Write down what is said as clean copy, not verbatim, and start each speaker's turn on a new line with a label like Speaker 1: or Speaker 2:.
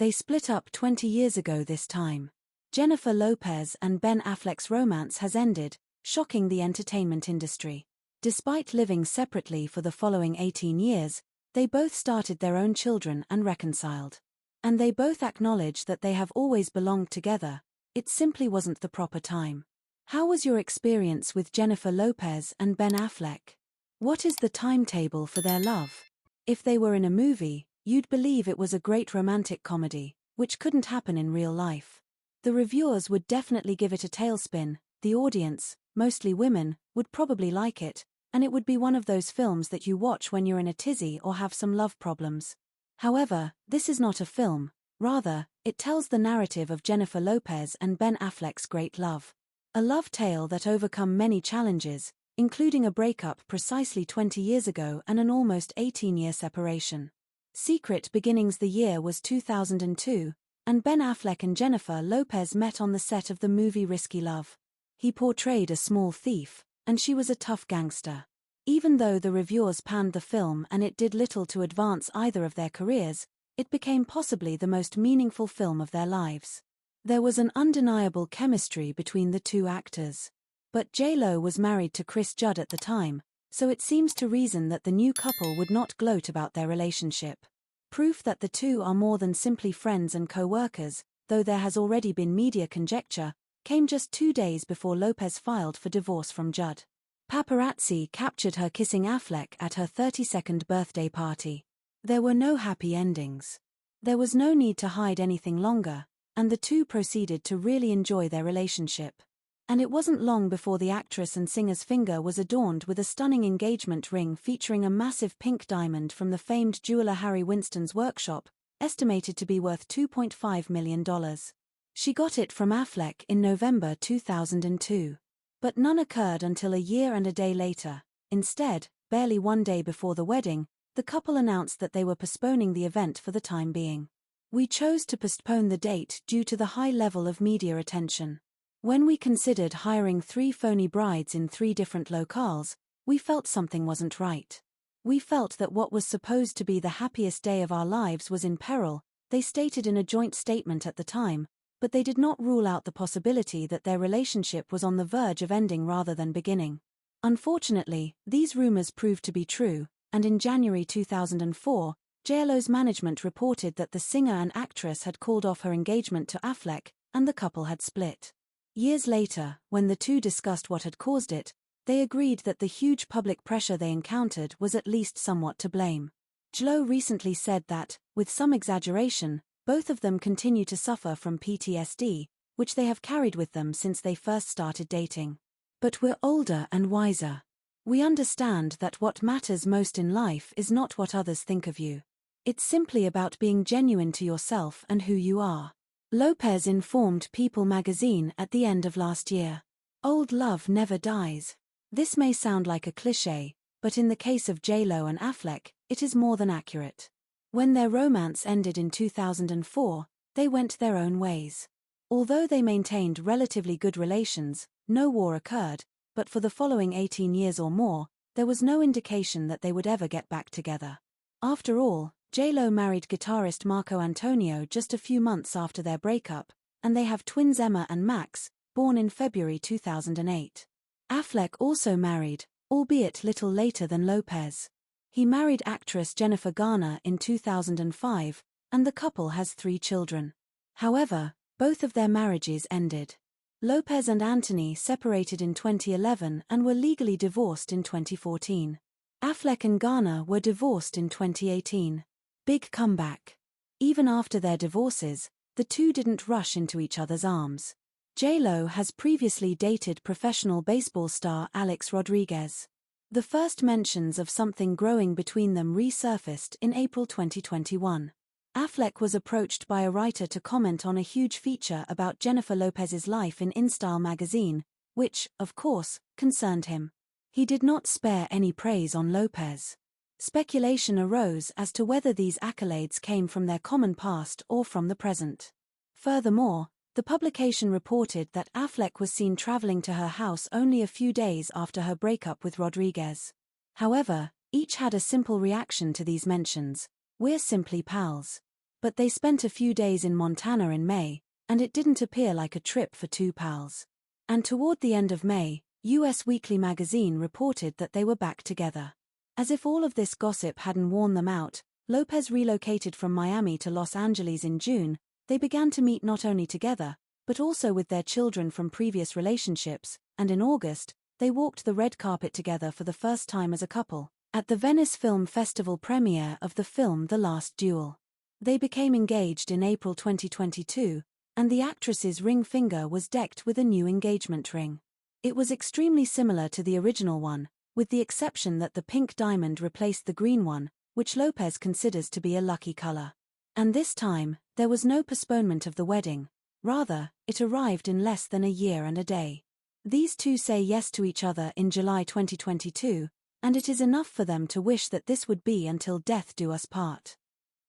Speaker 1: They split up 20 years ago this time. Jennifer Lopez and Ben Affleck's romance has ended, shocking the entertainment industry. Despite living separately for the following 18 years, they both started their own children and reconciled. And they both acknowledge that they have always belonged together. It simply wasn't the proper time. How was your experience with Jennifer Lopez and Ben Affleck? What is the timetable for their love? If they were in a movie, you'd believe it was a great romantic comedy, which couldn't happen in real life. The reviewers would definitely give it a tailspin, the audience, mostly women, would probably like it, and it would be one of those films that you watch when you're in a tizzy or have some love problems. However, this is not a film, rather, it tells the narrative of Jennifer Lopez and Ben Affleck's great love. A love tale that overcome many challenges, including a breakup precisely 20 years ago and an almost 18-year separation. Secret Beginnings. The year was 2002, and Ben Affleck and Jennifer Lopez met on the set of the movie Risky Love. He portrayed a small thief, and she was a tough gangster. Even though the reviewers panned the film and it did little to advance either of their careers, it became possibly the most meaningful film of their lives. There was an undeniable chemistry between the two actors. But JLo was married to Chris Judd at the time, so it seems to reason that the new couple would not gloat about their relationship. Proof that the two are more than simply friends and co-workers, though there has already been media conjecture, came just 2 days before Lopez filed for divorce from Judd. Paparazzi captured her kissing Affleck at her 32nd birthday party. There were no happy endings. There was no need to hide anything longer, and the two proceeded to really enjoy their relationship. And it wasn't long before the actress and singer's finger was adorned with a stunning engagement ring featuring a massive pink diamond from the famed jeweler Harry Winston's workshop, estimated to be worth $2.5 million. She got it from Affleck in November 2002. But none occurred until a year and a day later. Instead, barely 1 day before the wedding, the couple announced that they were postponing the event for the time being. We chose to postpone the date due to the high level of media attention. When we considered hiring 3 phony brides in 3 different locales, we felt something wasn't right. We felt that what was supposed to be the happiest day of our lives was in peril, they stated in a joint statement at the time, but they did not rule out the possibility that their relationship was on the verge of ending rather than beginning. Unfortunately, these rumors proved to be true, and in January 2004, JLo's management reported that the singer and actress had called off her engagement to Affleck, and the couple had split. Years later, when the two discussed what had caused it, they agreed that the huge public pressure they encountered was at least somewhat to blame. JLo recently said that, with some exaggeration, both of them continue to suffer from PTSD, which they have carried with them since they first started dating. But we're older and wiser. We understand that what matters most in life is not what others think of you. It's simply about being genuine to yourself and who you are. Lopez informed People magazine at the end of last year. Old love never dies. This may sound like a cliché, but in the case of JLo and Affleck, it is more than accurate. When their romance ended in 2004, they went their own ways. Although they maintained relatively good relations, no war occurred, but for the following 18 years or more, there was no indication that they would ever get back together. After all, JLo married guitarist Marco Antonio just a few months after their breakup, and they have twins Emma and Max, born in February 2008. Affleck also married, albeit little later than Lopez. He married actress Jennifer Garner in 2005, and the couple has 3 children. However, both of their marriages ended. Lopez and Anthony separated in 2011 and were legally divorced in 2014. Affleck and Garner were divorced in 2018. Big comeback. Even after their divorces, the two didn't rush into each other's arms. JLo has previously dated professional baseball star Alex Rodriguez. The first mentions of something growing between them resurfaced in April 2021. Affleck was approached by a writer to comment on a huge feature about Jennifer Lopez's life in InStyle magazine, which, of course, concerned him. He did not spare any praise on Lopez. Speculation arose as to whether these accolades came from their common past or from the present. Furthermore, the publication reported that Affleck was seen traveling to her house only a few days after her breakup with Rodriguez. However, each had a simple reaction to these mentions: "We're simply pals." But they spent a few days in Montana in May, and it didn't appear like a trip for two pals. And toward the end of May, US Weekly magazine reported that they were back together. As if all of this gossip hadn't worn them out, Lopez relocated from Miami to Los Angeles in June. They began to meet not only together, but also with their children from previous relationships, and in August, they walked the red carpet together for the first time as a couple, at the Venice Film Festival premiere of the film The Last Duel. They became engaged in April 2022, and the actress's ring finger was decked with a new engagement ring. It was extremely similar to the original one, with the exception that the pink diamond replaced the green one, which Lopez considers to be a lucky color. And this time, there was no postponement of the wedding. Rather, it arrived in less than a year and a day. These two say yes to each other in July 2022, and it is enough for them to wish that this would be until death do us part.